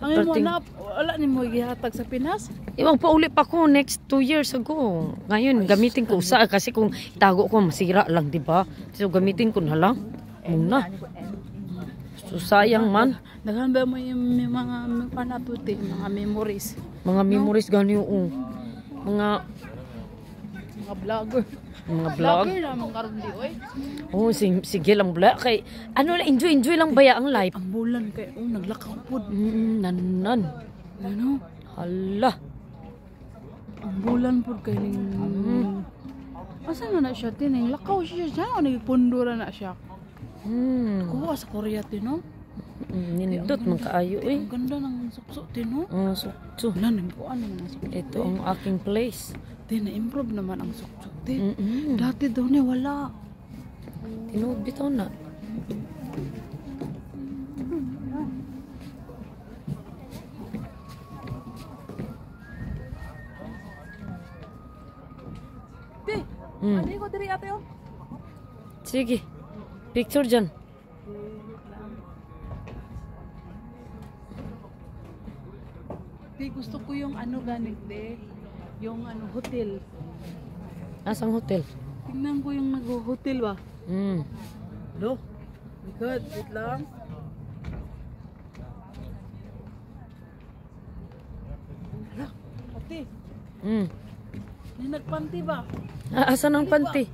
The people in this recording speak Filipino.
Ang imo na wala ni mo gihatag sa Pinas? Iwang pauli pa ko next 2 years ago. Ngayon gamitin ko usa kasi kung itago ko masira lang, di ba? So gamitin ko na lang. Muna. So sayang man. Daghan ba mo yung mga panatuti, mga memories. Mga memories gani oo. Mga vlogger. Mga vlog. Vlogger na mga karon di oy. Oh, sige lang bla kay ano lang enjoy lang baya ang life. Ang bulan kay naglakaw pud. Nanan. Ano? Hala. Ang bulan pud kay ning asa na siya tining lakaw siya nagpundura na siya. Kuha sa Korea tino. Nindot man kaayo eh. Ang ganda ng sukso tino. Sukso. Nan ko ano ng sukso. Ito ang aking place. Na-improve naman ang sukso. Dati daw niya wala. Tinuod bitaw na. Ti, andi ko diri ate oh. Sige. Picture dyan. Ti, gusto ko yung ano ganit de. Yung ano hotel. Asang hotel? Tingnan ko yung nag-hotel ba? Lo. My God, wait lang. Hala, ate. May nagpanti ba? Asan ang panty?